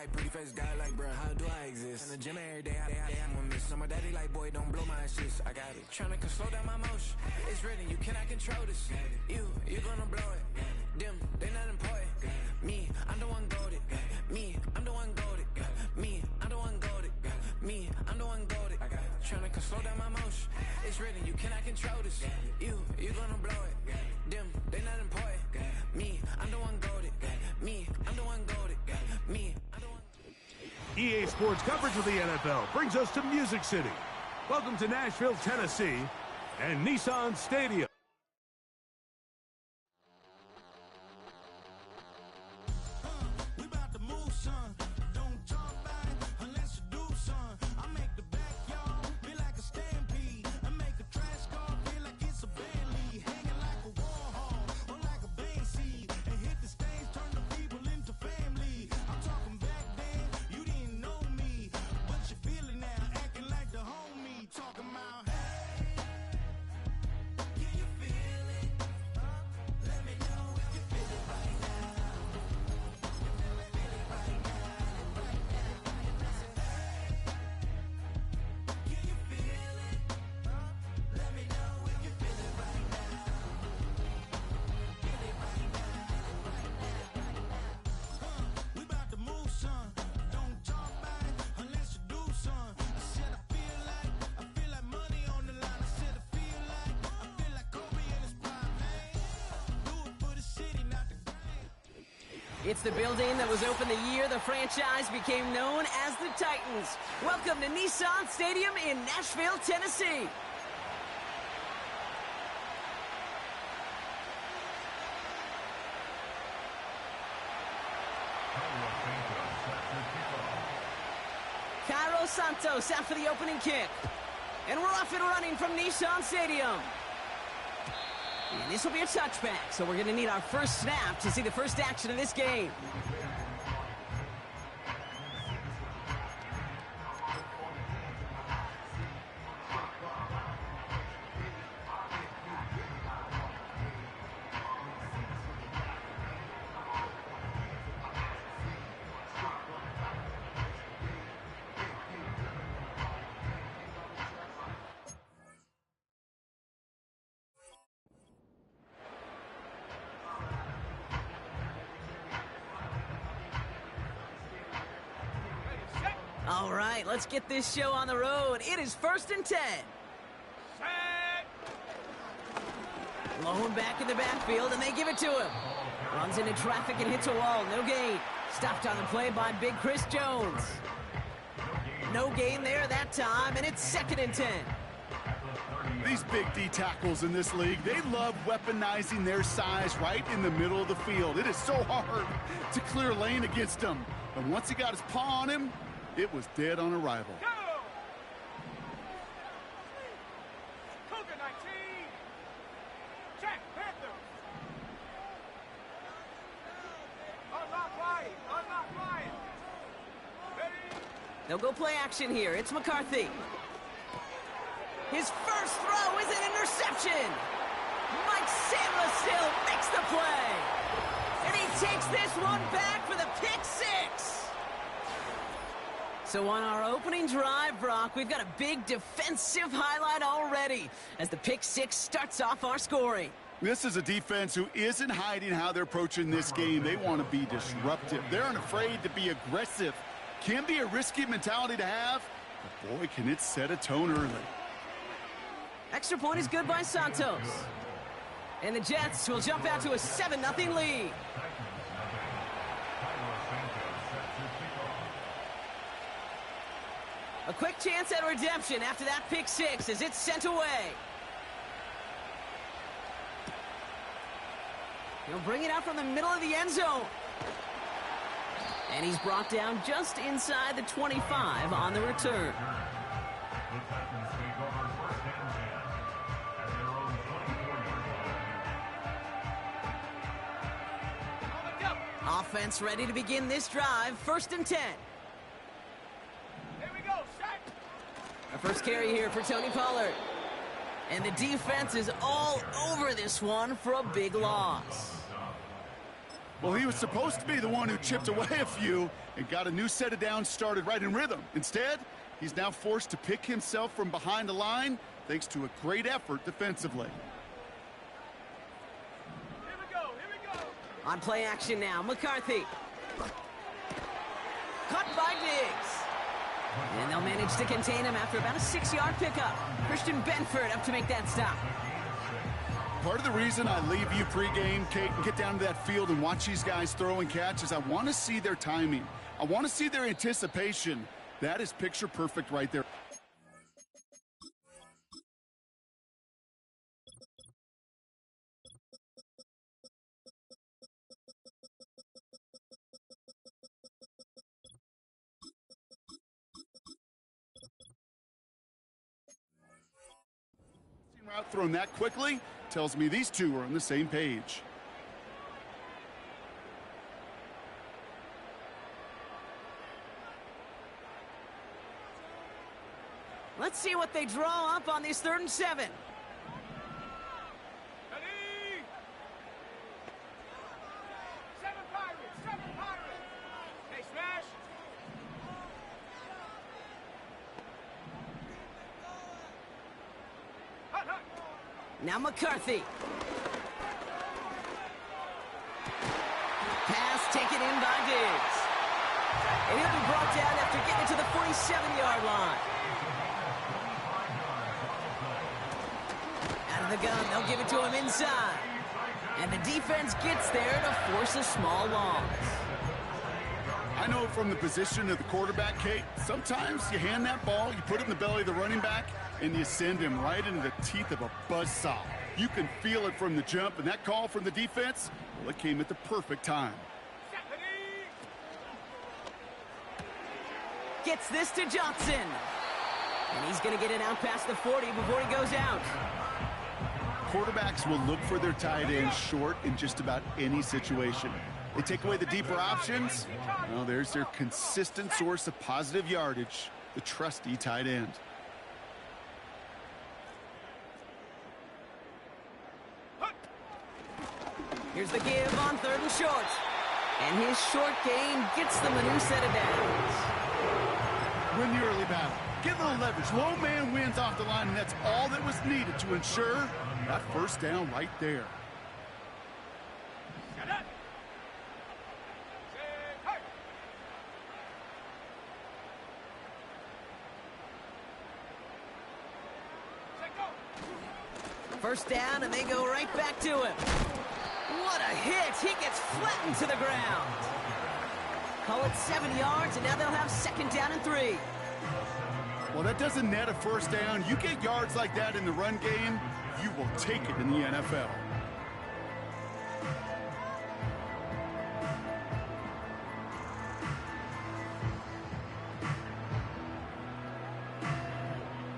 white, pretty face guy like, bruh, how do I exist? In the gym every day, I'm gonna miss. So my daddy like, boy, don't blow my assist. I got it. Tryna slow down my motion. It's written, you cannot control this. You gonna blow it. Them, they not important. Me, I'm the one goated. Me, I'm the one goated. Me, I'm the one goated. Me, I'm the one goated. Tryna slow down my motion. It's written, you cannot control this. You gonna blow it. Them, they not important. Me, I'm the one goated. Me, I'm the one goated. Me, I'm the one. EA Sports coverage of the NFL brings us to Music City. Welcome to Nashville, Tennessee, and Nissan Stadium. It's the building that was opened the year the franchise became known as the Titans. Welcome to Nissan Stadium in Nashville, Tennessee. Cairo Santos out for the opening kick. And we're off and running from Nissan Stadium. And this will be a touchback, so we're going to need our first snap to see the first action of this game. All right, let's get this show on the road. It is 1st and 10. Low back in the backfield, and they give it to him. Runs into traffic and hits a wall. No gain. Stopped on the play by Big Chris Jones. No gain there that time, and it's 2nd and 10. These big D tackles in this league, they love weaponizing their size right in the middle of the field. It is so hard to clear lane against them. And once he got his paw on him, it was dead on arrival. Go! Cougar 19! Check, Panther! Unlock line! Ready? They'll go play action here. It's McCarthy. His first throw is an interception. Mike Sandler still makes the play. And he takes this one back for the pick six. So on our opening drive, Brock, we've got a big defensive highlight already as the pick six starts off our scoring. This is a defense who isn't hiding how they're approaching this game. They want to be disruptive. They're unafraid to be aggressive. Can be a risky mentality to have, but boy, can it set a tone early. Extra point is good by Santos. And the Jets will jump out to a 7-0 lead. A quick chance at redemption after that pick six as it's sent away. He'll bring it out from the middle of the end zone. And he's brought down just inside the 25 on the return. Offense ready to begin this drive. 1st and 10. Here we go, set! A first carry here for Tony Pollard. And the defense is all over this one for a big loss. Well, he was supposed to be the one who chipped away a few and got a new set of downs started right in rhythm. Instead, he's now forced to pick himself from behind the line thanks to a great effort defensively. Here we go, here we go. On play action now, McCarthy. Caught by Diggs. And they'll manage to contain him after about a 6-yard pickup. Christian Benford up to make that stop. Part of the reason I leave you pregame, Kate, and get down to that field and watch these guys throw and catch is I want to see their timing. I want to see their anticipation. That is picture perfect right there. Route thrown that quickly tells me these two are on the same page. Let's see what they draw up on this 3rd and 7. Ready? Seven Pirates. Hey, smash. Hut, hut. Now McCarthy. Pass taken in by Diggs. And he'll be brought down after getting to the 47-yard line. Out of the gun, they'll give it to him inside. And the defense gets there to force a small loss. I know from the position of the quarterback, Kate, sometimes you hand that ball, you put it in the belly of the running back, and you send him right into the teeth of a buzzsaw. You can feel it from the jump, and that call from the defense, well, it came at the perfect time. Gets this to Johnson. And he's going to get it out past the 40 before he goes out. Quarterbacks will look for their tight end short in just about any situation. They take away the deeper options. Well, there's their consistent source of positive yardage, the trusty tight end. Here's the give on 3rd and short. And his short gain gets them a new set of downs. Win the early battle. Get a little leverage. Low man wins off the line, and that's all that was needed to ensure that first down right there. First down, and they go right back to him. What a hit! He gets flattened to the ground. Call it 7 yards, and now they'll have 2nd down and 3. Well, that doesn't net a first down. You get yards like that in the run game, you will take it in the NFL.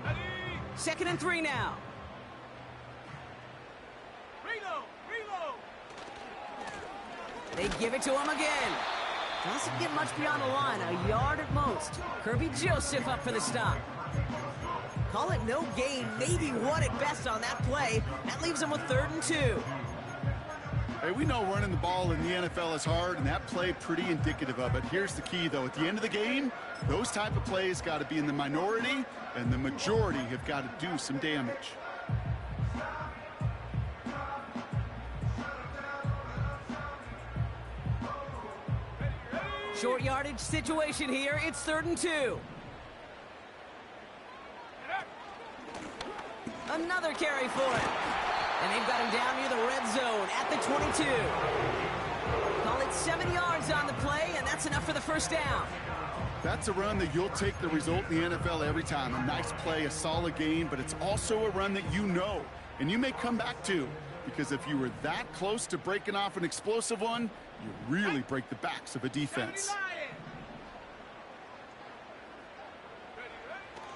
Ready? 2nd and 3 now. Reload. They give it to him again. Doesn't get much beyond the line, a yard at most. Kirby Joseph up for the stop. Call it no gain, maybe 1 at best on that play. That leaves him with 3rd and 2. Hey, we know running the ball in the NFL is hard, and that play pretty indicative of it. Here's the key, though. At the end of the game, those type of plays got to be in the minority, and the majority have got to do some damage. Short yardage situation here. It's 3rd and 2. Another carry for him. And they've got him down near the red zone at the 22. Call it 7 yards on the play, and that's enough for the first down. That's a run that you'll take the result in the NFL every time. A nice play, a solid gain, but it's also a run that you know, and you may come back to. Because if you were that close to breaking off an explosive one, you really break the backs of a defense.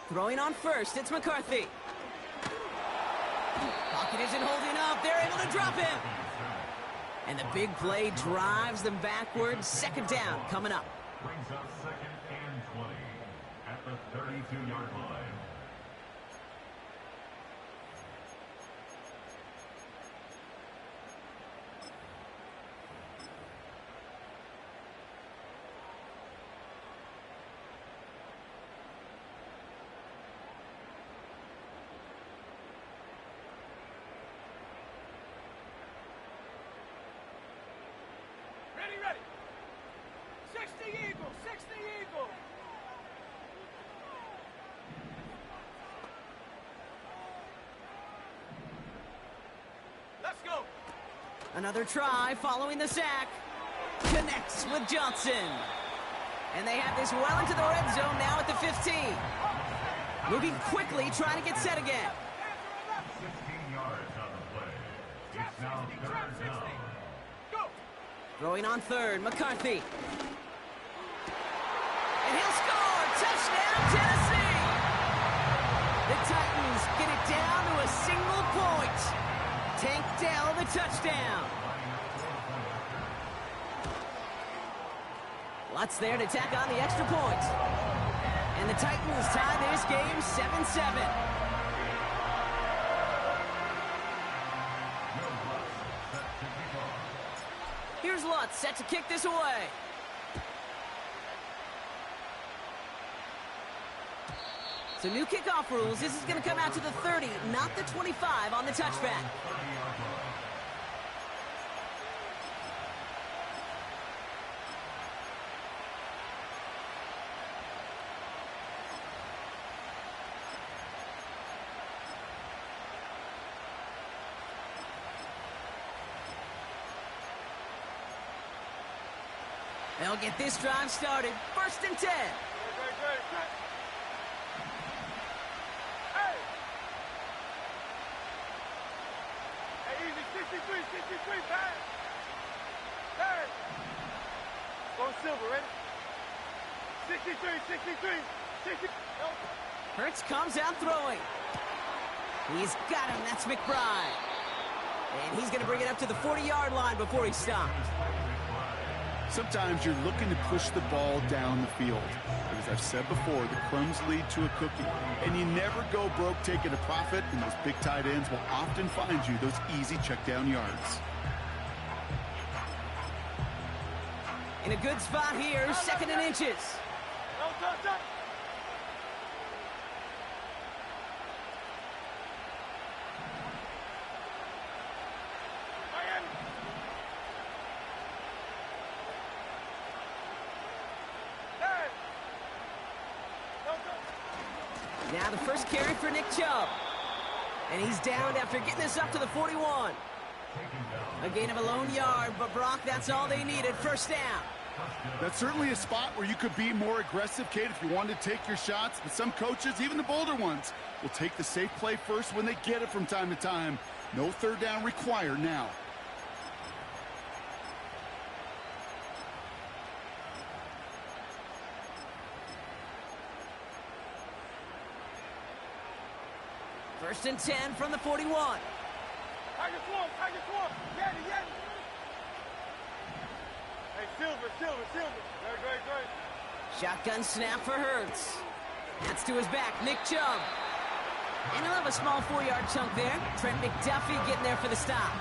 Throwing on first, it's McCarthy. Pocket isn't holding up. They're able to drop him. And the big play drives them backwards. 2nd down coming up. Brings up 2nd and 20 at the 32-yard line. Ready, ready. 60 Eagle, 60 Eagle. Let's go. Another try following the sack. Connects with Johnson. And they have this well into the red zone now at the 15. Moving quickly, trying to get set again. 16 yards on the play. It's now third down. Go. Throwing on third, McCarthy. And he'll score! Touchdown, Tennessee! The Titans get it down to a single point. Tank Dell the touchdown. Lutz there to tack on the extra point. And the Titans tie this game 7-7. Here's Lutz set to kick this away. So new kickoff rules. This is going to come out to the 30, not the 25 on the touchback. They'll get this drive started. 1st and 10. Great. Hey! Hey, easy. 63, pass. Pass. Go Silver, ready? 63. 60. No. Hurts comes out throwing. He's got him. That's McBride. And he's going to bring it up to the 40-yard line before he stopped. Sometimes you're looking to push the ball down the field. But as I've said before, the crumbs lead to a cookie. And you never go broke taking a profit, and those big tight ends will often find you those easy check down yards. In a good spot here, 2nd and inches. No, touch. Miami. Hey. No, touch. Now the first carry for Nick Chubb. And he's down after getting this up to the 41. A gain of a lone yard, but Brock, that's all they needed. 1st down. That's certainly a spot where you could be more aggressive, Kate, if you wanted to take your shots. But some coaches, even the bolder ones, will take the safe play first when they get it from time to time. No 3rd down required now. First and 10 from the 41. Tiger Swarm. Yeti. Hey, Silver. Great. Shotgun snap for Hurts. That's to his back, Nick Chubb. And he'll have a small 4-yard chunk there. Trent McDuffie getting there for the stop.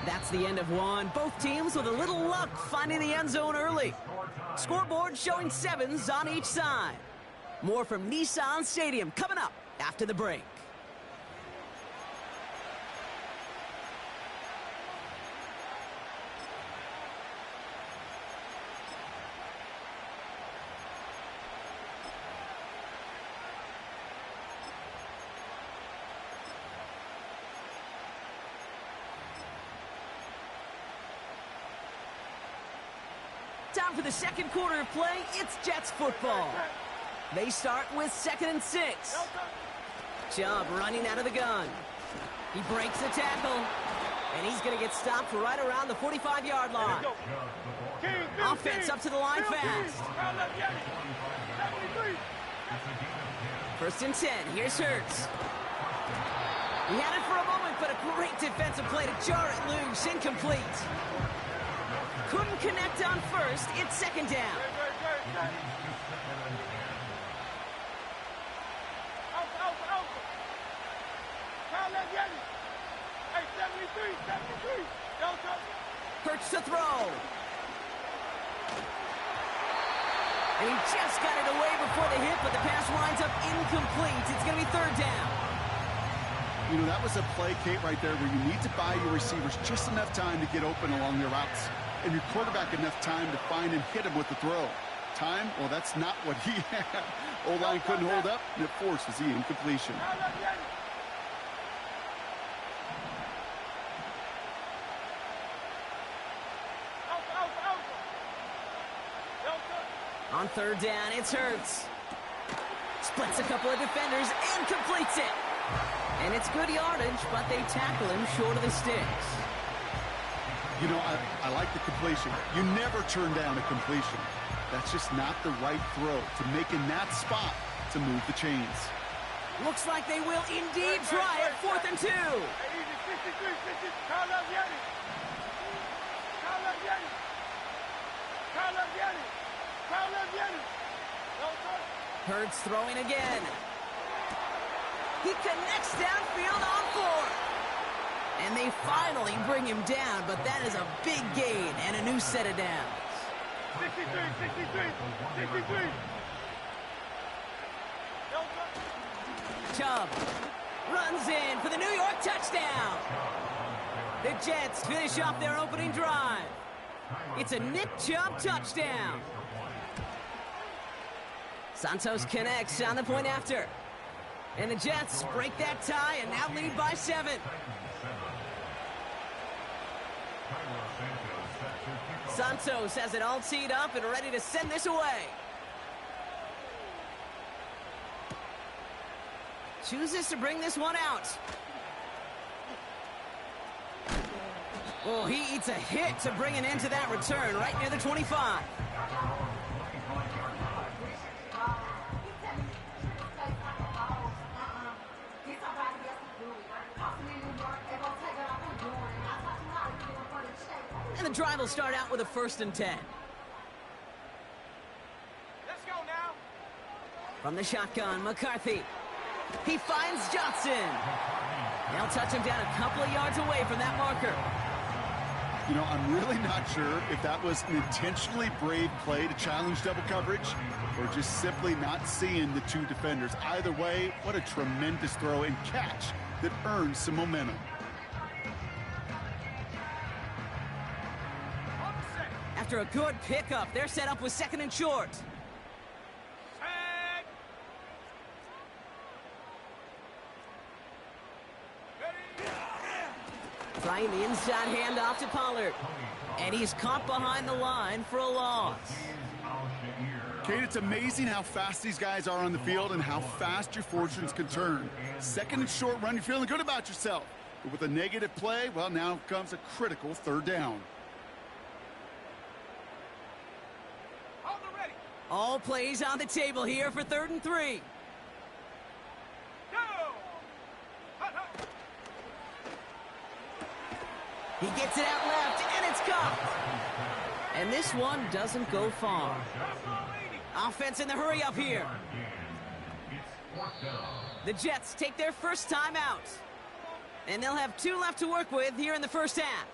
That's the end of one. Both teams with a little luck finding the end zone early. Scoreboard showing 7s on each side. More from Nissan Stadium coming up after the break. Time for the second quarter of play. It's Jets football. They start with 2nd and 6. Chubb running out of the gun. He breaks the tackle. And he's going to get stopped right around the 45-yard line. Offense up to the line fast. 1st and 10. Here's Hurts. He had it for a moment, but a great defensive play to jar it loose. Incomplete. Couldn't connect on 1st. It's 2nd down. Hurts to throw. And he just got it away before the hit, but the pass winds up incomplete. It's going to be 3rd down. You know, that was a play, Kate, right there where you need to buy your receivers just enough time to get open along their routes, and your quarterback enough time to find and hit him with the throw. Time? Well, that's not what he had. O-line couldn't hold up, and it forces the incompletion. On third down, it's Hurts. Splits a couple of defenders and completes it. And it's good yardage, but they tackle him short of the sticks. You know, I like the completion. You never turn down a completion. That's just not the right throw to make in that spot to move the chains. Looks like they will indeed try it, 4th and 2. Hurts throwing again. He connects downfield on 4th. And they finally bring him down, but that is a big gain and a new set of downs. 63. Chubb runs in for the New York touchdown. The Jets finish off their opening drive. It's a Nick Chubb touchdown. Santos connects on the point after. And the Jets break that tie and now lead by 7. Santos has it all teed up and ready to send this away. Chooses to bring this one out. Oh, he eats a hit to bring an end to that return right near the 25. And the drive will start out with a 1st and 10. Let's go now. From the shotgun, McCarthy. He finds Johnson. They'll touch him down a couple of yards away from that marker. You know, I'm really not sure if that was an intentionally brave play to challenge double coverage or just simply not seeing the two defenders. Either way, what a tremendous throw and catch that earns some momentum. After a good pickup, they're set up with 2nd and short. Trying the inside handoff to Pollard. And he's caught behind the line for a loss. Kate, it's amazing how fast these guys are on the field and how fast your fortunes can turn. 2nd and short run, you're feeling good about yourself. But with a negative play, well, now comes a critical 3rd down. All plays on the table here for 3rd and 3. He gets it out left, and it's caught. And this one doesn't go far. Offense in the hurry up here. The Jets take their first time out. And they'll have 2 left to work with here in the first half.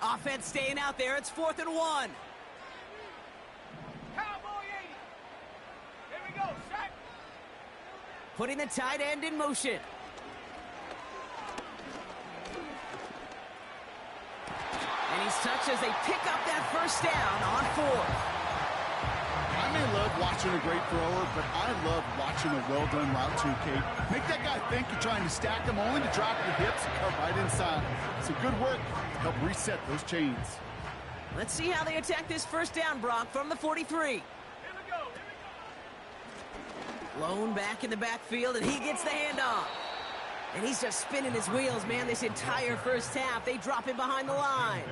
Offense staying out there. It's 4th and 1. Cowboy 80. Here we go, sack. Putting the tight end in motion. And he's touched as they pick up that first down on 4th. I may love watching a great thrower, but I love watching a well-done route too, Kate. Make that guy think you're trying to stack him only to drop your hips and cut right inside. So good work to help reset those chains. Let's see how they attack this first down, Brock, from the 43. Here we go. Lone back in the backfield, and he gets the handoff. And he's just spinning his wheels, man, this entire first half. They drop him behind the line.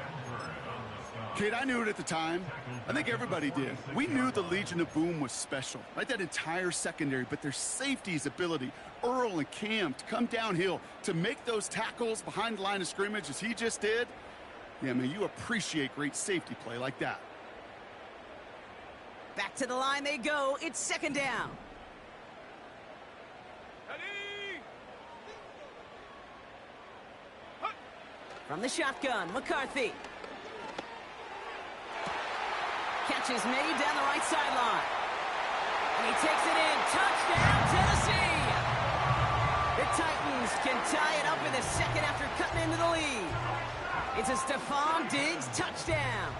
Kate, I knew it at the time. I think everybody did. We knew the Legion of Boom was special, right? That entire secondary, but their safety's ability, Earl and Cam, to come downhill, to make those tackles behind the line of scrimmage as he just did. Yeah, man, you appreciate great safety play like that. Back to the line they go. It's 2nd down. Ready. From the shotgun, McCarthy. Catch is made down the right sideline. And he takes it in. Touchdown, Tennessee! The Titans can tie it up in the second after cutting into the lead. It's a Stephon Diggs touchdown.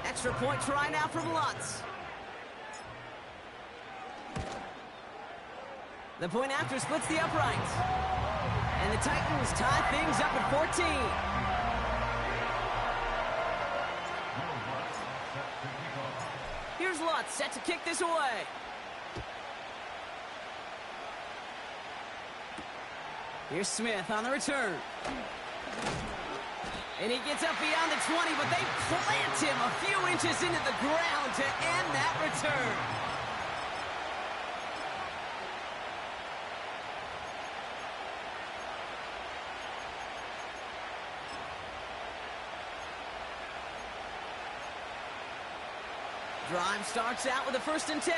Extra point try now from Lutz. The point after splits the uprights. And the Titans tie things up at 14. Here's Lutz set to kick this away. Here's Smith on the return. And he gets up beyond the 20, but they plant him a few inches into the ground to end that return. Drive starts out with a 1st and 10.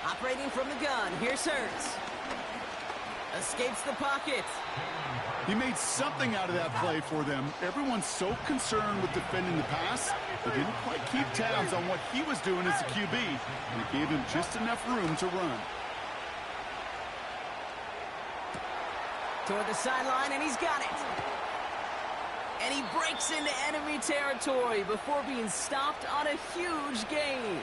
Operating from the gun, here's Hurts. Escapes the pocket. He made something out of that play for them. Everyone's so concerned with defending the pass, they didn't quite keep tabs on what he was doing as a QB, and it gave him just enough room to run. Toward the sideline, and he's got it. And he breaks into enemy territory before being stopped on a huge gain.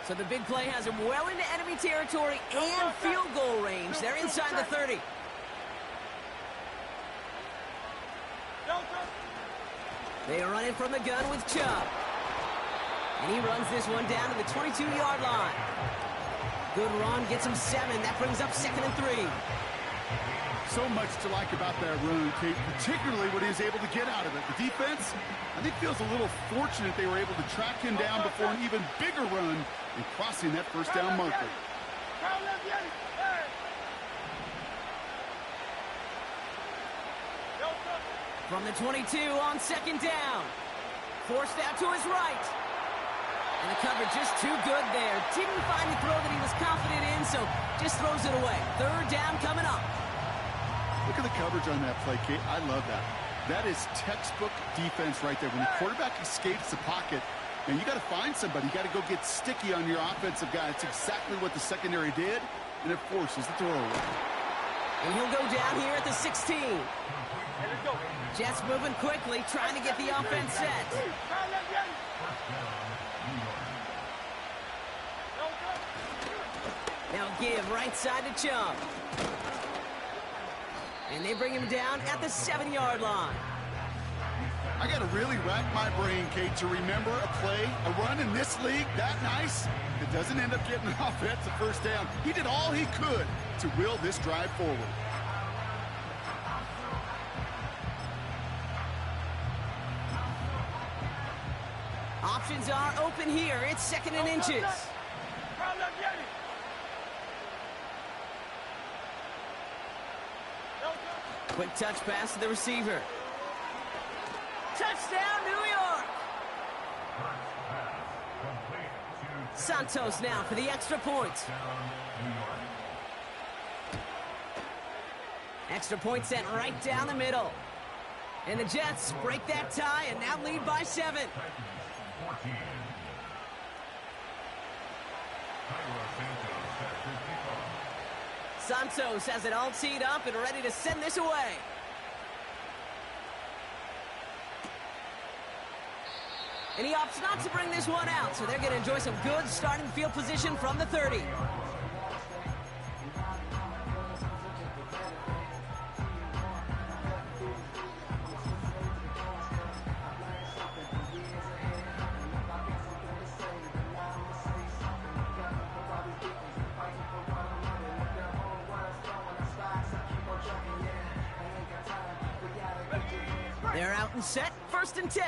So the big play has him well into enemy territory and field goal range. They're inside the 30. They are running from the gun with Chubb. And he runs this one down to the 22-yard line. Good run, gets him 7. That brings up 2nd and 3. So much to like about that run, Kate, particularly what he was able to get out of it. The defense, I think, feels a little fortunate they were able to track him down before an even bigger run and crossing that 1st down marker. From the 22 on 2nd down. Forced out to his right. And the coverage just too good there. Didn't find the throw that he was confident in, so just throws it away. 3rd down coming up. Look at the coverage on that play, Kate. I love that. That is textbook defense right there. When the quarterback escapes the pocket, and you got to find somebody. You got to go get sticky on your offensive guy. It's exactly what the secondary did, and it forces the throwaway. And he'll go down here at the 16. Jets moving quickly, trying to get the offense set. Now give right side to Chubb. And they bring him down at the 7-yard line. I got to really rack my brain, Kate, to remember a play, a run in this league that nice that doesn't end up getting an offensive 1st down. He did all he could to will this drive forward. Options are open here. It's 2nd and inches. Quick touch pass to the receiver. Touchdown, New York! Santos now for the extra point. Extra point sent right down the middle. And the Jets break that tie and now lead by 7. Santos has it all teed up and ready to send this away. And he opts not to bring this one out, so they're going to enjoy some good starting field position from the 30. They're out and set, 1st and 10.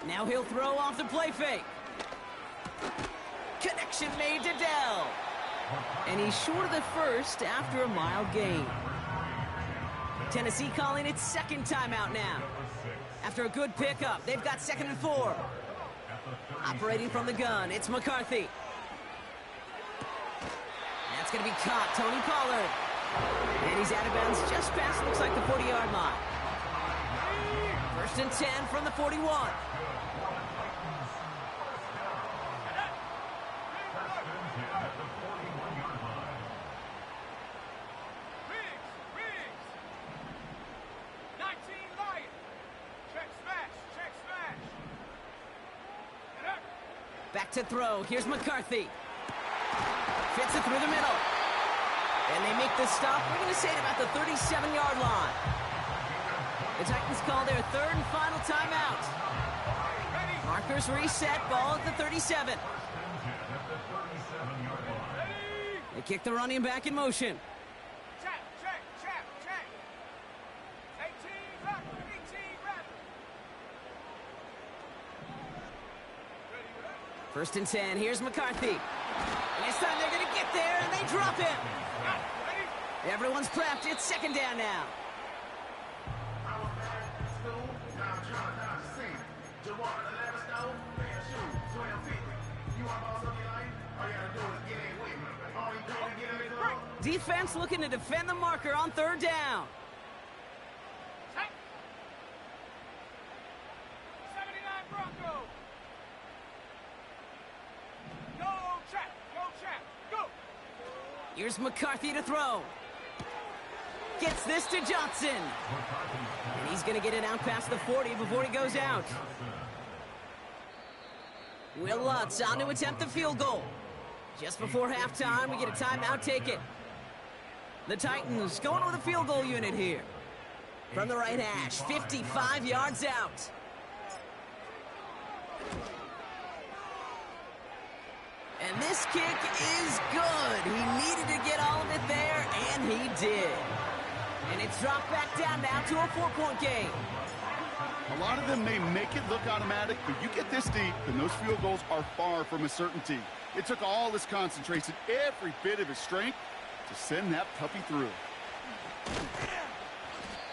Now he'll throw off the play fake. Connection made to Dell. And he's short of the first after a mild gain. Tennessee calling its second timeout now. After a good pickup, they've got 2nd and 4. Operating from the gun, it's McCarthy. That's going to be caught, Tony Pollard. And he's out of bounds just past, looks like the 40-yard line. 1st and 10 from the 41. Back to throw. Here's McCarthy. Fits it through the middle. And they make the stop. We're going to say it about the 37-yard line. The Titans call their 3rd and final timeout. Markers reset. Ball at the 37. They kick the running back in motion. Check. 18 back. 1st and 10. Here's McCarthy. And this time they're going to get there, and they drop him. Everyone's prepped. It's 2nd down now. Defense looking to defend the marker on 3rd down. 79 Bronco. Go. Here's McCarthy to throw. Gets this to Johnson. And he's going to get it out past the 40 before he goes out. Will Lutz on to attempt the field goal. Just before halftime, we get a timeout taken. The Titans going with a field goal unit here. From the right hash, 55 yards out. And this kick is good. He needed to get all of it there, and he did. And it's dropped back down now to a 4-point game. A lot of them may make it look automatic, but you get this deep, and those field goals are far from a certainty. It took all his concentration, every bit of his strength, to send that puppy through.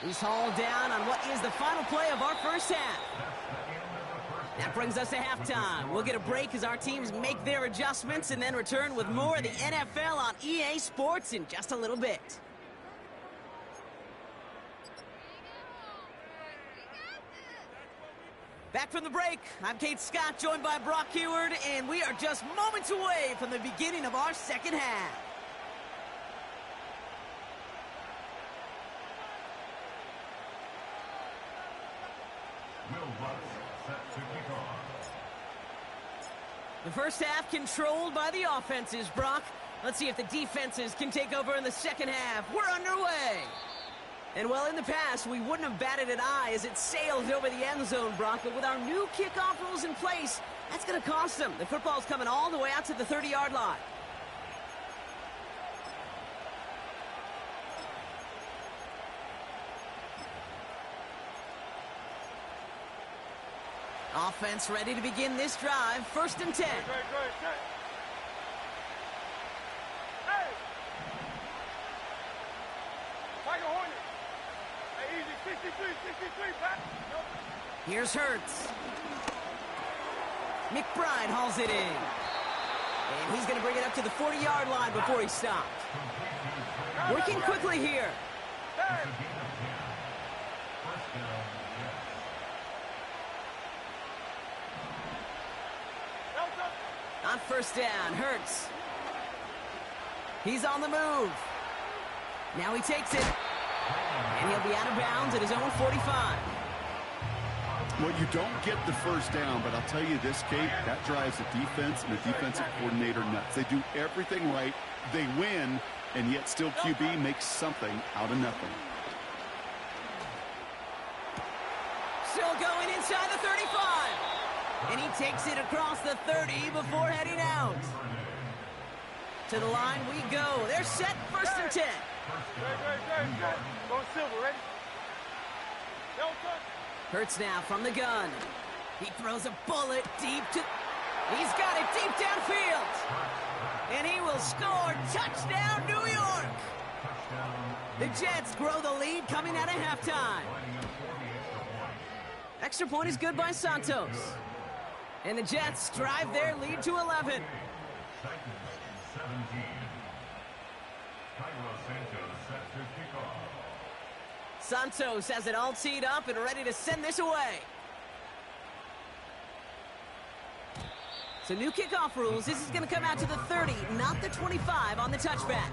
He's hauled down on what is the final play of our first half. That brings us to halftime. We'll get a break as our teams make their adjustments and then return with more of the NFL on EA Sports in just a little bit. Back from the break, I'm Kate Scott, joined by Brock Heward, and we are just moments away from the beginning of our second half. The first half controlled by the offenses, Brock. Let's see if the defenses can take over in the second half. We're underway. And well, in the past, we wouldn't have batted an eye as it sailed over the end zone, Brock. But with our new kickoff rules in place, that's going to cost them. The football's coming all the way out to the 30-yard line. Offense ready to begin this drive. 1st and 10. Great. Hey! Tiger Hornet. Hey, easy. 63, back. Nope. Here's Hurts. McBride hauls it in. And he's going to bring it up to the 40-yard line before he stopped. Working quickly here. Hey! On 1st down, Hurts. He's on the move. Now he takes it. And he'll be out of bounds at his own 45. Well, you don't get the 1st down, but I'll tell you this, Kate, that drives the defense and the defensive coordinator nuts. They do everything right. They win, and yet still QB makes something out of nothing. Still going inside the 35. And he takes it across the 30 before heading out. To the line we go. They're set 1st and 10. Great. Going silver, ready? Hurts now from the gun. He throws a bullet deep to... He's got it deep downfield. And he will score. Touchdown, New York. The Jets grow the lead coming out of halftime. Extra point is good by Santos. And the Jets drive their lead to 11. Santos has it all teed up and ready to send this away. So new kickoff rules. This is going to come out to the 30, not the 25 on the touchback.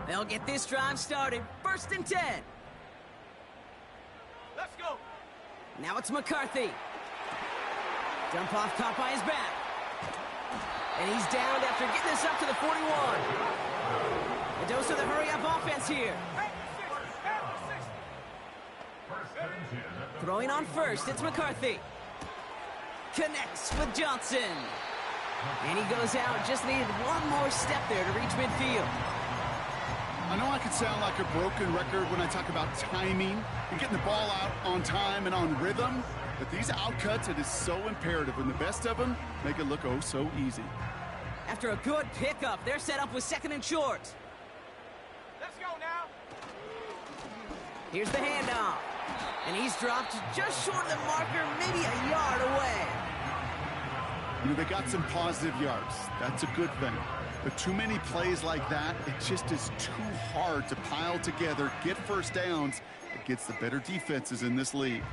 They'll get this drive started. 1st and 10. Let's go. Now it's McCarthy. Dump off caught by his back. And he's downed after getting this up to the 41. A dose of the hurry-up offense here. Throwing on first, it's McCarthy. Connects with Johnson. And he goes out, just needed one more step there to reach midfield. I know I could sound like a broken record when I talk about timing and getting the ball out on time and on rhythm, but these outcuts, it is so imperative, and the best of them make it look oh so easy. After a good pickup, they're set up with 2nd and short. Let's go now. Here's the handoff. And he's dropped just short of the marker, maybe a yard away. You know, they got some positive yards. That's a good thing. But too many plays like that, it just is too hard to pile together, get first downs against the better defenses in this league.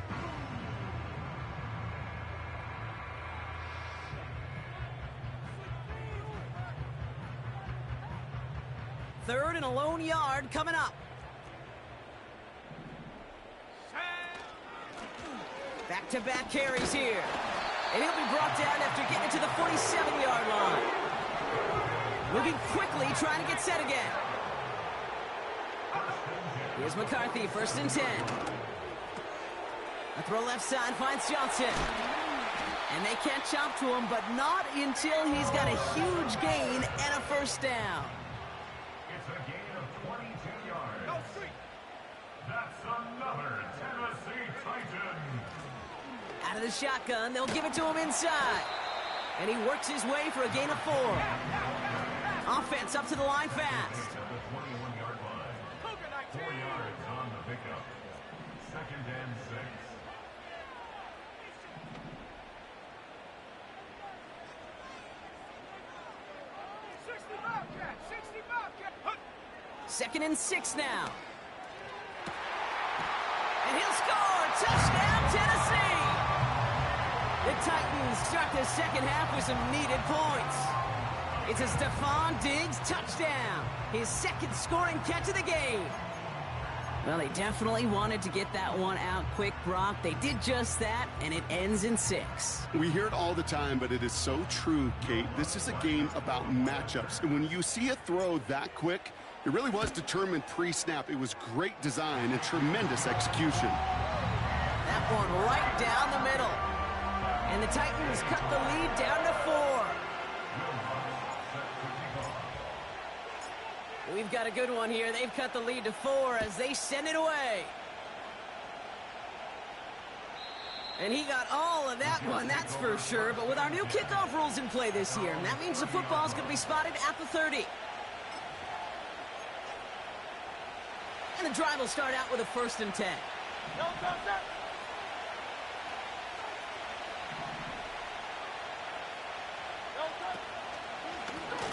Third and a lone yard coming up. Back-to-back carries here. And he'll be brought down after getting it to the 47-yard line. Moving quickly, trying to get set again. Here's McCarthy, 1st and 10. A throw left side finds Johnson. And they catch up to him, but not until he's got a huge gain and a 1st down. It's a gain of 22 yards. No street. That's another Tennessee Titan. Out of the shotgun, they'll give it to him inside. And he works his way for a gain of 4. Offense up to the line fast. At the 21-yard line. 4 yards on the pickup. 2nd and 6. Second and 6 now. And he'll score! Touchdown, Tennessee! The Titans start the 2nd half with some needed points. It's a Stephon Diggs touchdown. His 2nd scoring catch of the game. Well, they definitely wanted to get that one out quick, Brock. They did just that, and it ends in 6. We hear it all the time, but it is so true, Kate. This is a game about matchups. And when you see a throw that quick, it really was determined pre-snap. It was great design and tremendous execution. That one right down the middle. And the Titans cut the lead down to 4. We've got a good one here. They've cut the lead to 4 as they send it away. And he got all of that one, that's for sure. But with our new kickoff rules in play this year, that means the football is going to be spotted at the 30. And the drive will start out with a 1st and 10.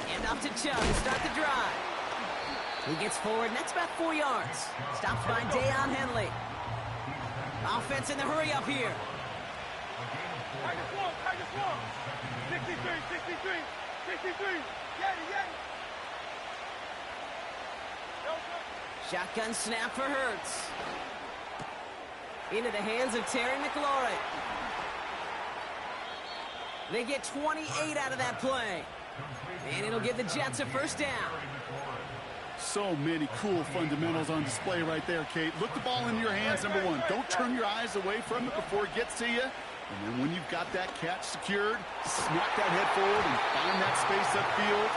And off to Chubb to start the drive. He gets forward, and that's about 4 yards. Stops by Deion Henley. Offense in the hurry up here. Tigers won. 63. Yay. Shotgun snap for Hurts. Into the hands of Terry McLaurin. They get 28 out of that play. And it'll give the Jets a 1st down. So many cool fundamentals on display right there, Kate. Look the ball into your hands, number one. Don't turn your eyes away from it before it gets to you. And then when you've got that catch secured, smack that head forward and find that space upfield.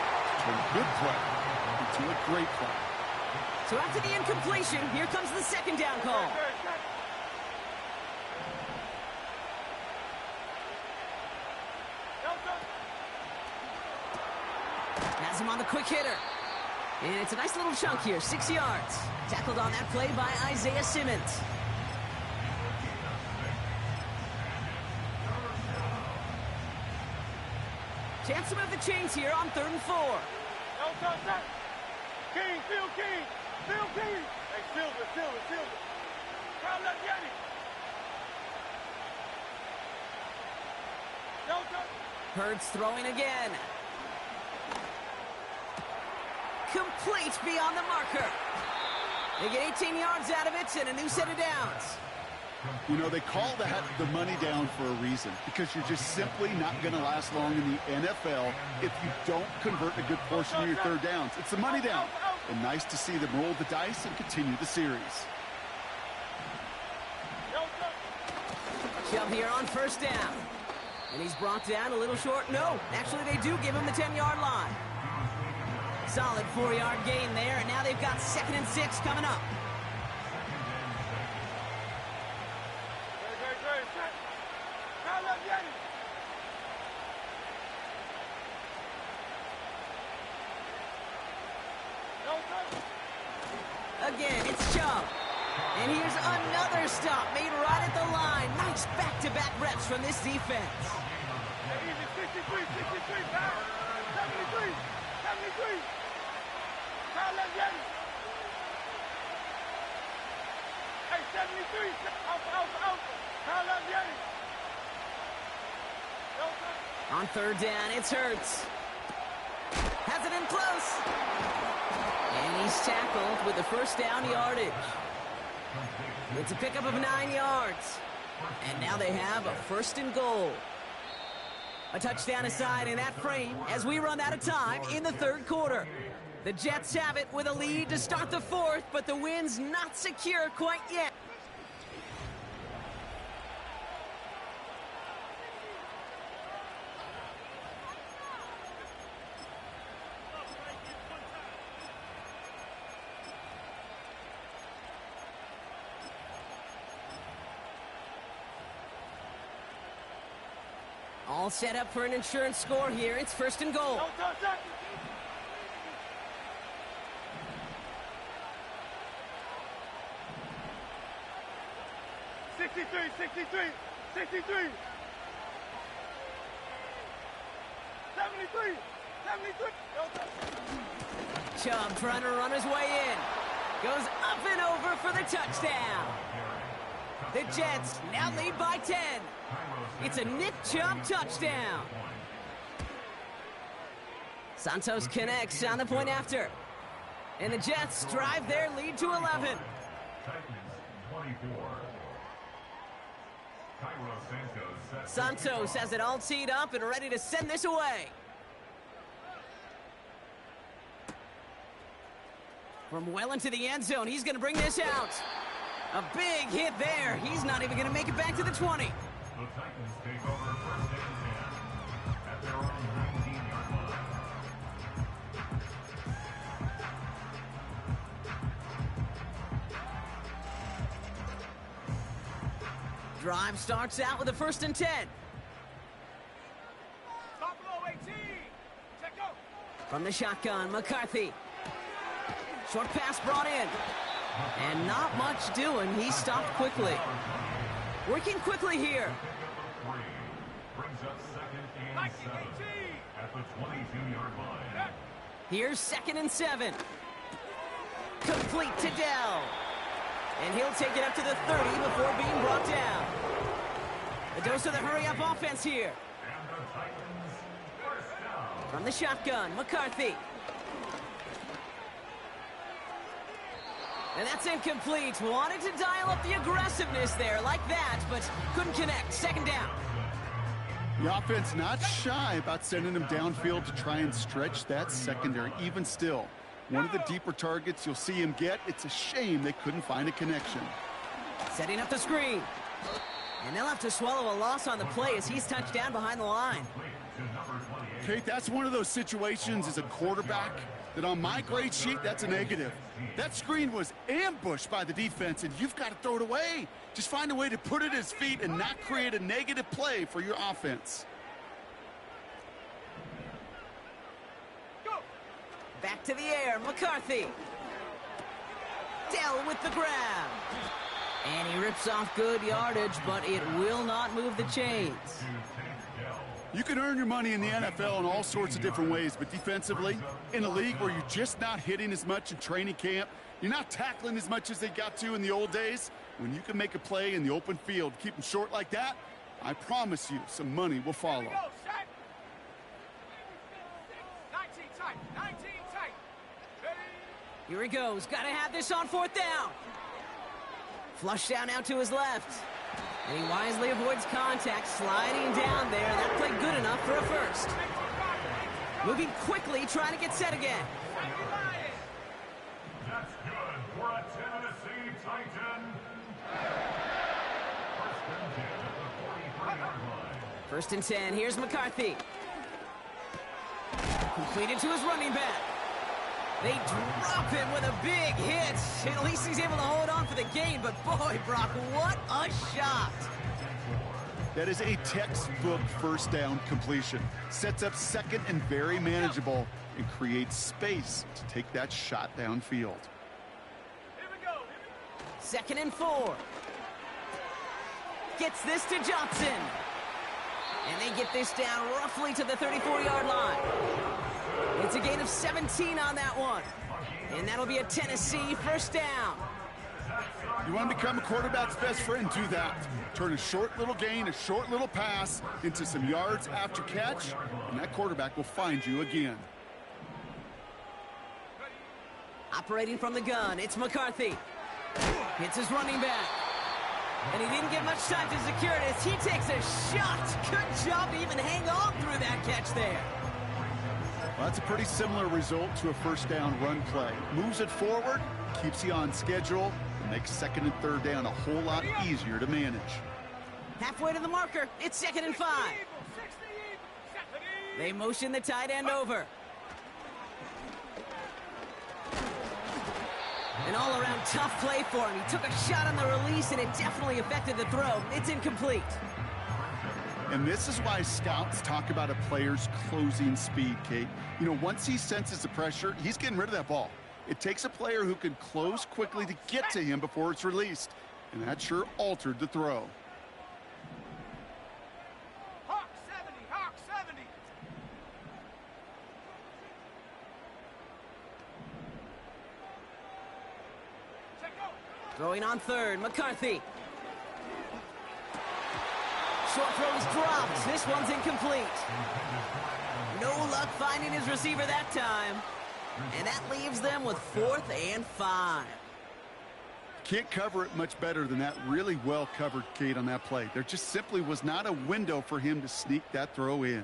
Turn a good play into a great play. So after the incompletion, here comes the second down call. Has him on the quick hitter. And it's a nice little chunk here, 6 yards. Tackled on that play by Isaiah Simmons. Chance to move the chains here on 3rd and 4. King, Phil King, Phil King. Hey, Silver. Crown left Yeti. Hurts throwing again. Complete beyond the marker. They get 18 yards out of it and a new set of downs. You know, they call that the money down for a reason, because you're just simply not going to last long in the NFL if you don't convert a good portion of your third downs. It's the money down. And nice to see them roll the dice and continue the series. Shove here on 1st down. And he's brought down a little short. No, actually they do give him the 10-yard line. Solid 4-yard gain there, and now they've got 2nd and 6 coming up. Again, it's Chubb. And here's another stop made right at the line. Nice back-to-back reps from this defense. 63, 73. Crown left Yeti. Hey, 73. Out. Crown left Yeti. On 3rd down, it's Hurts. Has it in close. And he's tackled with the 1st down yardage. It's a pickup of 9 yards. And now they have a 1st and goal. A touchdown aside in that frame as we run out of time in the 3rd quarter. The Jets have it with a lead to start the 4th, but the win's not secure quite yet. All set up for an insurance score here. It's 1st and goal. 63. 73. 73. Chubb trying to run his way in. Goes up and over for the touchdown. The Jets now lead by 10. It's a Nick Chubb touchdown. Santos connects on the point after. And the Jets drive their lead to 11. Santos has it all teed up and ready to send this away. From well into the end zone, he's going to bring this out. A big hit there. He's not even going to make it back to the 20. The Titans take over 1st and 10 at their own 19-yard line. Drive starts out with a 1st and 10. Top low 18. Check go. From the shotgun, McCarthy. Short pass brought in. And not much doing. He stopped quickly. Working quickly here. Brings up 2nd and 7 at the 22-yard line. Here's 2nd and 7. Complete to Dell. And he'll take it up to the 30 before being brought down. A dose of the hurry-up offense here. And the Titans, 1st down. From the shotgun, McCarthy. And that's incomplete. Wanted to dial up the aggressiveness there like that, but couldn't connect. 2nd down. The offense not shy about sending them downfield to try and stretch that secondary. Even still, one of the deeper targets you'll see him get. It's a shame they couldn't find a connection. Setting up the screen. And they'll have to swallow a loss on the play as he's touched down behind the line. Kate, that's one of those situations as a quarterback that on my grade sheet, that's a negative. That screen was ambushed by the defense, and you've got to throw it away. Just find a way to put it at his feet and not create a negative play for your offense. Back to the air, McCarthy. Dell with the grab. And he rips off good yardage, but it will not move the chains. You can earn your money in the NFL in all sorts of different ways, but defensively, in a league where you're just not hitting as much in training camp, you're not tackling as much as they got to in the old days, when you can make a play in the open field, keep them short like that, I promise you some money will follow. 19 tight, 19 tight. Here he goes, gotta have this on 4th down. Flush down out to his left. And he wisely avoids contact, sliding down there. That played good enough for a first. Moving quickly, trying to get set again. That's good for a Tennessee Titan. First and 10 at the 43-yard line. 1st and 10, here's McCarthy. Completed to his running back. They drop him with a big hit. At least he's able to hold on for the gain, but boy, Brock, what a shot. That is a textbook first down completion. Sets up second and very manageable and creates space to take that shot downfield. Here we go. 2nd and 4. Gets this to Johnson. And they get this down roughly to the 34-yard line. It's a gain of 17 on that one. And that'll be a Tennessee first down. You want to become a quarterback's best friend, do that. Turn a short little gain, a short little pass into some yards after catch, and that quarterback will find you again. Operating from the gun, it's McCarthy. Hits his running back. And he didn't get much time to secure it as he takes a shot. Good job to even hang on through that catch there. Well, that's a pretty similar result to a first down run play. Moves it forward, keeps you on schedule, and makes 2nd and 3rd down a whole lot easier to manage. Halfway to the marker, it's 2nd and 5. They motion the tight end over. An all-around tough play for him. He took a shot on the release, and it definitely affected the throw. It's incomplete. And this is why scouts talk about a player's closing speed, Kate. You know, once he senses the pressure, he's getting rid of that ball. It takes a player who can close quickly to get to him before it's released. And that sure altered the throw. Hawk 70, Hawk 70. Check go. Throwing on 3rd, McCarthy. Short throw is dropped. This one's incomplete. No luck finding his receiver that time. And that leaves them with 4th and 5. Can't cover it much better than that. Really well covered, Kate, on that play. There just simply was not a window for him to sneak that throw in.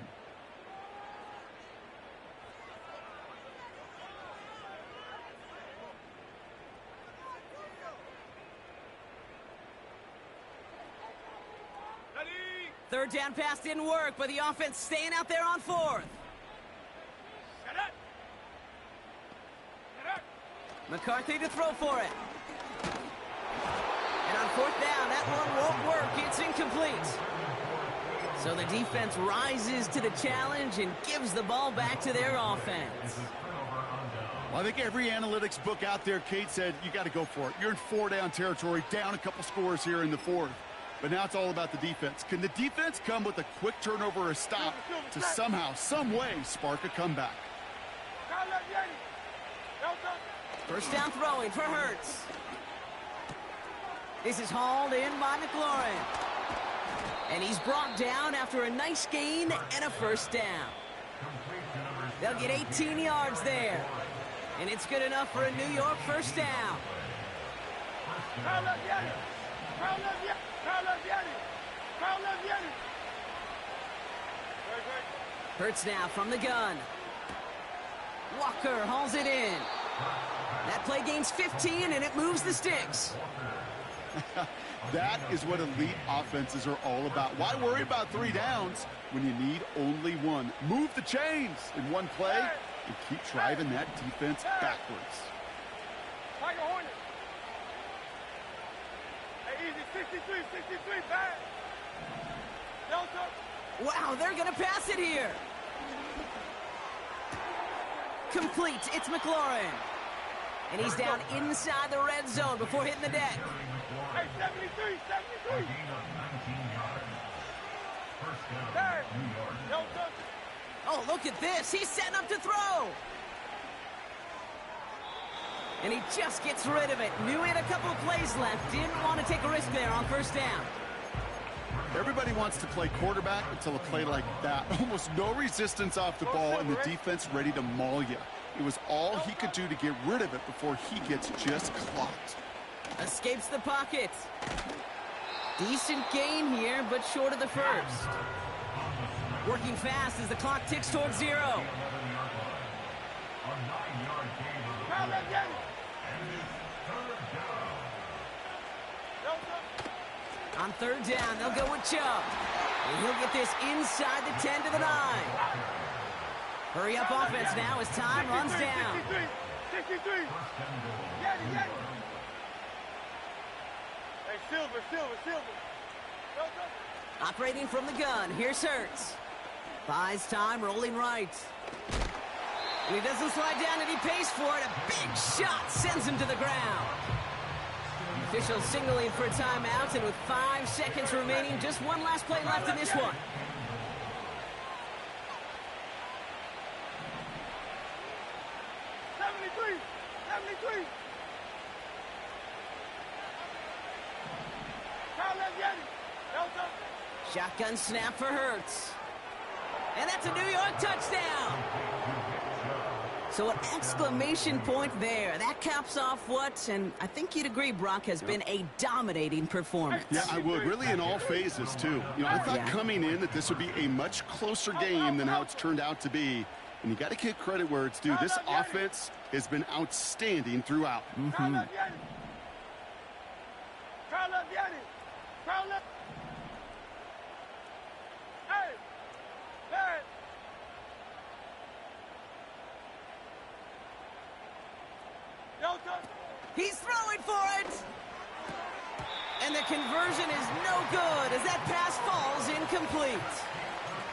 Ready. 3rd down pass didn't work, but the offense staying out there on 4th. Set it. Set it. McCarthy to throw for it. And on 4th down, that one won't work. It's incomplete. So the defense rises to the challenge and gives the ball back to their offense. Well, I think every analytics book out there, Kate, said you got to go for it. You're in 4-down territory, down a couple scores here in the 4th. But now it's all about the defense. Can the defense come with a quick turnover or a stop to somehow, some way, spark a comeback? First down throwing for Hurts. This is hauled in by McLaurin. And he's brought down after a nice gain and a first down. They'll get 18 yards there. And it's good enough for a New York first down. Hurts now from the gun. Walker hauls it in. That play gains 15, and it moves the sticks. That is what elite offenses are all about. Why worry about 3 downs when you need only 1? Move the chains in one play and keep driving that defense backwards. Tiger Hornet. Hey, easy, 63, pass. Delta. Wow, they're going to pass it here. Complete. It's McLaurin. And he's down inside the red zone before hitting the deck. Hey, 73. Hey, Delta. Oh, look at this. He's setting up to throw. And he just gets rid of it. Knew he had a couple of plays left. Didn't want to take a risk there on first down. Everybody wants to play quarterback until a play like that. Almost no resistance off the ball and the defense ready to maul you. It was all he could do to get rid of it before he gets just clocked. Escapes the pocket. Decent gain here, but short of the first. Working fast as the clock ticks towards 0. On third down, they'll go with Chubb. And he'll get this inside the 10 to the 9. Hurry up offense now as time runs down. 63. Hey, Silver. Operating from the gun, here's Hurts. Buys time, rolling right. And he doesn't slide down, and he pays for it. A big shot sends him to the ground. Officials signaling for a timeout, and with 5 seconds remaining, just one last play left in this one. Shotgun snap for Hurts. And that's a New York touchdown. So an exclamation point there. That caps off what, and I think you'd agree, Brock, has been a dominating performance. Yeah, I would. Really in all phases, too. You know, I thought coming in that this would be a much closer game than how it's turned out to be. And you got to give credit where it's due. This offense has been outstanding throughout. He's throwing for it. And the conversion is no good as that pass falls incomplete.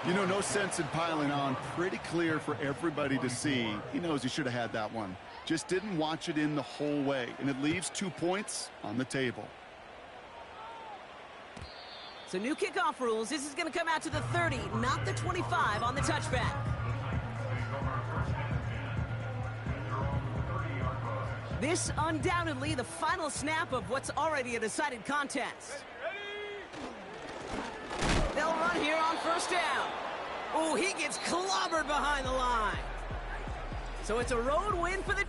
You know, no sense in piling on. Pretty clear for everybody to see. He knows he should have had that one. Just didn't watch it in the whole way. And it leaves 2 points on the table. So new kickoff rules. This is going to come out to the 30, not the 25 on the touchback. This undoubtedly the final snap of what's already a decided contest. They'll run here on first down. Oh, he gets clobbered behind the line. So it's a road win for the...